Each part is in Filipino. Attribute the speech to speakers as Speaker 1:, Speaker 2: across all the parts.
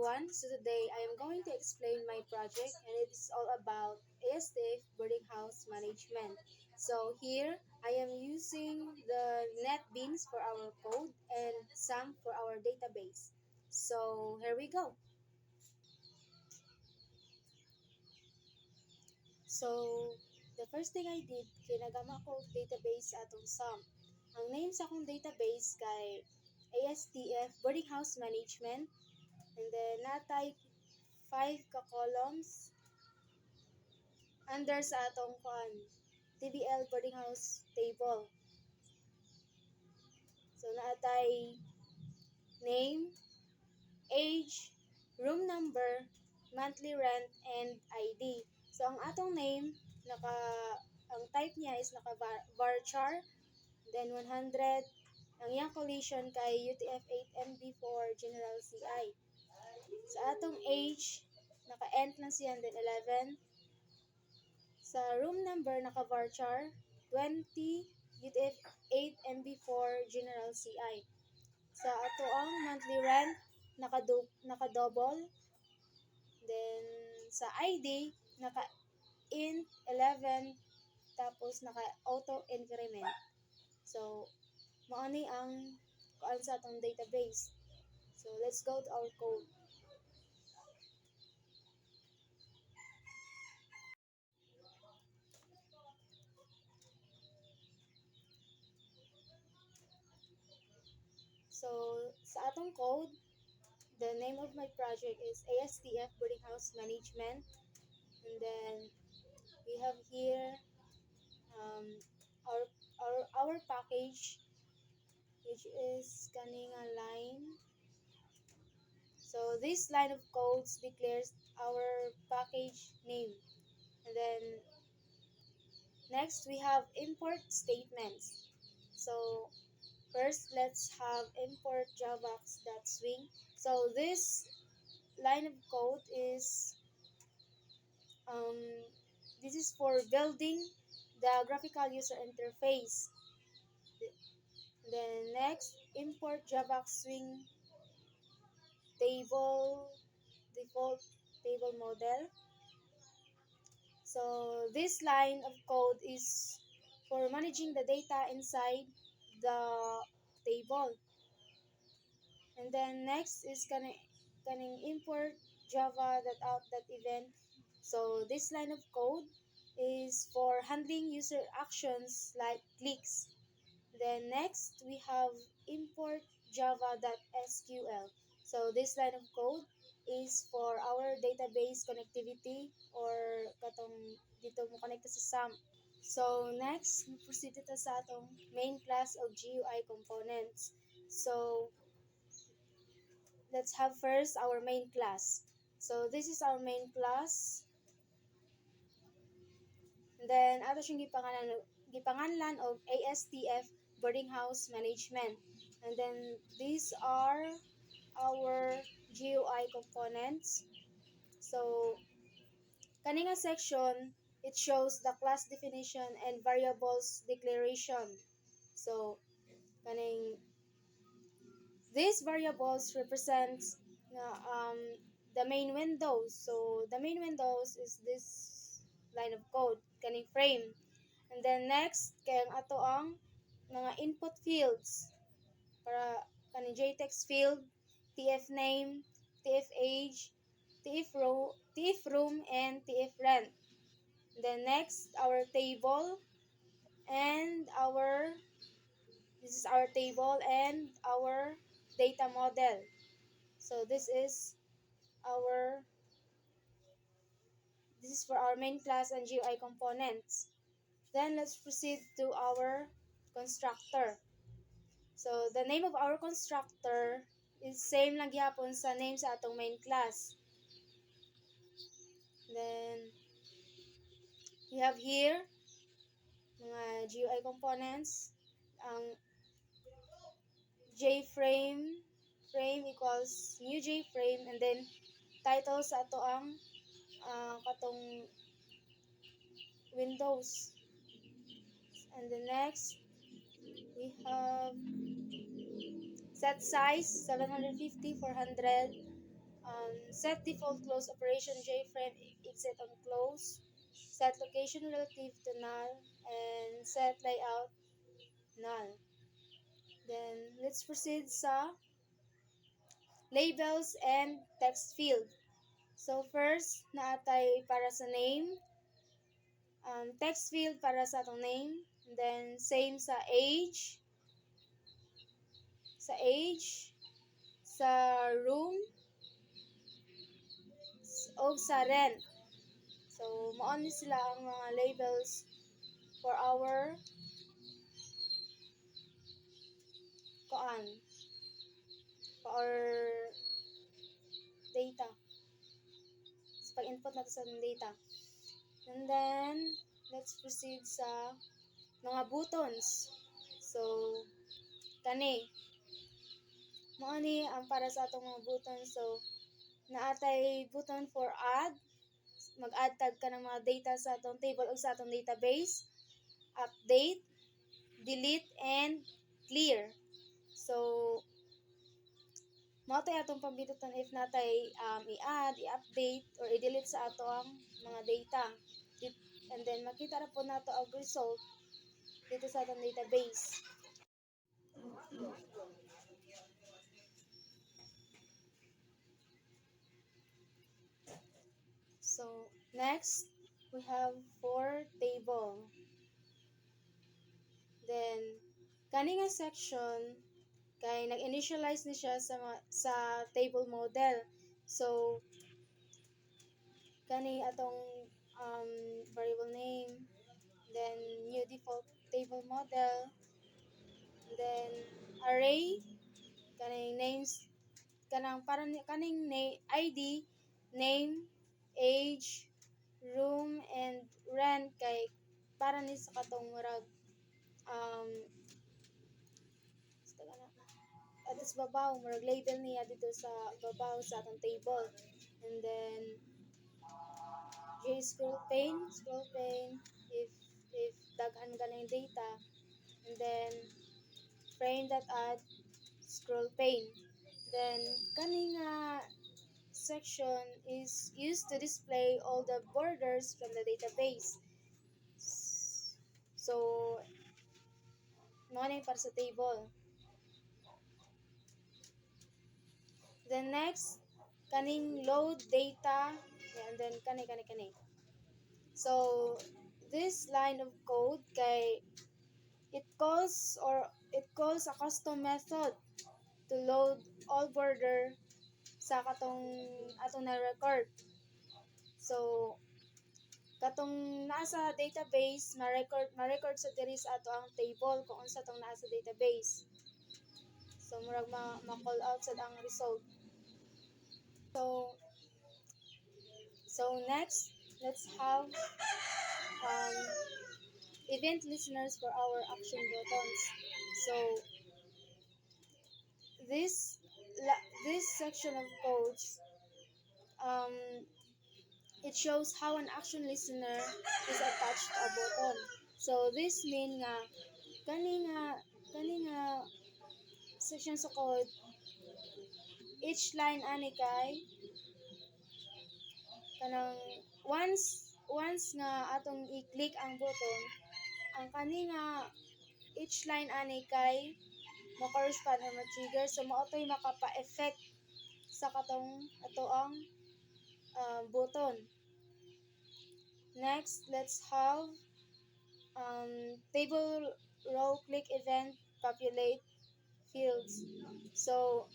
Speaker 1: everyone. So today I am going to explain my project and it's all about ASDF boarding house management. So here I am using the NetBeans for our code and SAM for our database. So here we go. So the first thing I did, kinagama ko og database sa atong SAM. Ang name sa akong database kay ASDF boarding house management and then natay 5 ka columns under sa atong TBL boarding house table. So naatay name, age, room number, monthly rent, and ID. So ang atong name, ang type niya is naka varchar, then 100. Ang iyang collision kay UTF-8 MB4 General CI. Sa atong age, naka-end lang siya, then 11. Sa room number, naka-varchar 20 UTF-8 MB4 General CI. Sa ato ang monthly rent, naka-double. Then, sa ID, naka-int 11, tapos naka-auto increment. So, maani ang kuan sa atong database. So, let's go to our code. So, sa atong code, the name of my project is ASDF Boarding House Management. And then, we have here um, our package, which is kaning a line. So, this line of codes declares our package name. And then, next, we have import statements. So, first, let's have import javax.swing. So this line of code is um, this is for building the graphical user interface. Then next, import javax swing table default table model. So this line of code is for managing the data inside the table. And then next is kaning import java.out.event. So this line of code is for handling user actions like clicks. Then next we have import java.sql. So this line of code is for our database connectivity or katong dito mo connect sa SAM. So next, proceed ito sa atong main class of GUI components. So let's have first our main class. So this is our main class. And then ato siyang gipanganlan of ASTF boarding house management. And then these are our GUI components. So kaninga section, it shows the class definition and variables declaration. So kaning these variables represents the main windows. So the main windows is this line of code, kaning frame. And then next, kay ang ato ang mga input fields para kaning JText field, TF name, TF age, TF room, and TF rent. And then next, our table and this is our table and our data model. So this is for our main class and GUI components. Then let's proceed to our constructor. So the name of our constructor is same lang gyapon sa name sa atong main class. Then we have here mga GUI components. Ang JFrame equals new JFrame, and then title sa ato ang katong Windows. And the next, we have set size 750, 400, Set default close operation JFrame exit on close. Set location relative to null and set layout null. Then let's proceed sa labels and text field. So first, naatay para sa name, text field para sa atong name, and then same age, sa room, o sa rent. So, maon ni sila ang mga labels for our kuan, for our data. So, pag-input natin sa data. And then, let's proceed sa mga buttons. So, kani. Mao ni ang para sa atong mga buttons. So, naatay button for add. Mag-add tag ka ng mga data sa atong table o sa atong database. Update, delete, and clear. So, mao tay atong pambinuton if natay i-add, i-update, or i-delete sa ato ang mga data. And then, makita na po nato ang result dito sa atong database. So, next, we have for table. Then, kani nga section, kay nag-initialize ni siya sa table model. So, kani atong variable name, then new default table model, then array, kaning names, kaning ID, name, age, room, and rent kay para ni sa katong murag at sa babaw murag label niya dito sa babaw sa atong table. And then scroll pane if daghan ganing data, and then frame.add scroll pane. Then kaning section is used to display all the borders from the database. So, mo para sa table. Then next, kaning load data, and then kani. So, this line of code kay it calls a custom method to load all border sa atong na record. So, katong nasa database, ma-record sa diri sa ato ang table kung unsa tong nasa database. So, murag ma-call out sa ang result. So next, let's have event listeners for our action buttons. So, this section of codes, it shows how an action listener is attached to a button. So, this mean nga kani nga section sa code, each line ani kay kanang once nga atong i-click ang button, ang kani nga each line ani kay ma-correspond or ma-trigger, so maotoy makapa-effect sa katong ato ang button. Next, let's have table row click event populate fields. So,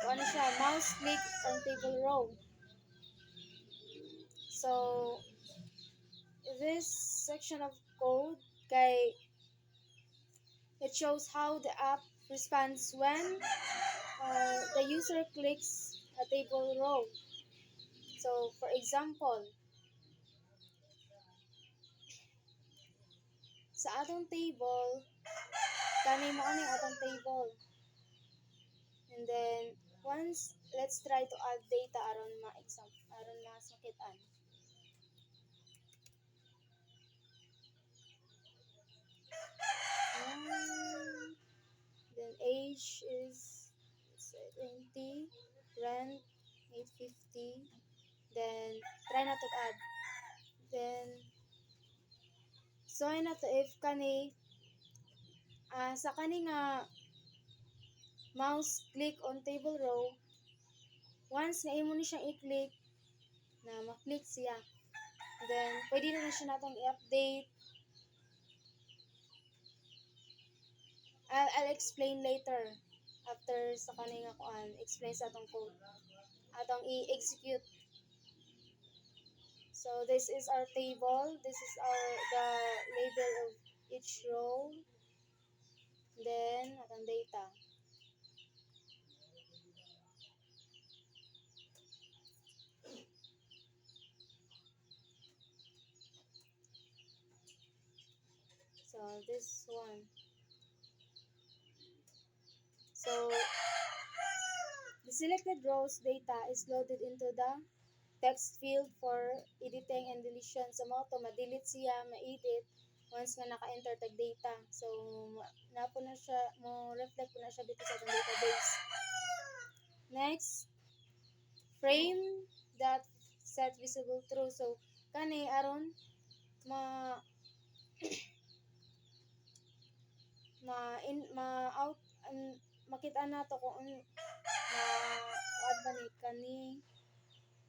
Speaker 1: ano siya, mouse click on table row. So, this section of code kay it shows how the app responds when the user clicks a table row. So, for example, sa atong table, kani mo ang atong table. And then, let's try to add data aron masakitan. Then age is, let's say, 20. rent 850, then try na to add, then so na to if kani sa kani nga mouse click on table row, once na imo ni siyang i-click na ma-click siya, then pwede na siya natong i-update. I'll explain later after sa kani nga kuan, explain sa atong code atong i-execute. So this is our table, this is the label of each row, then atong data. So this one. So the selected rows data is loaded into the text field for editing and deletion. So mo to ma-delete siya, ma-edit once nga naka-enter tag data. So napo na siya, mo reflect po na siya dito sa atong database. Next, frame that set visible true. So kani aron ma out makita na to kung kuan ba ni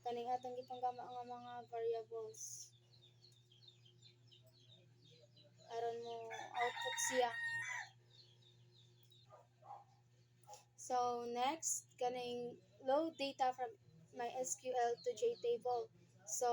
Speaker 1: kaning atong gipanggama nga mga variables aron mo output siya. So next, kaning load data from MySQL to JTable. So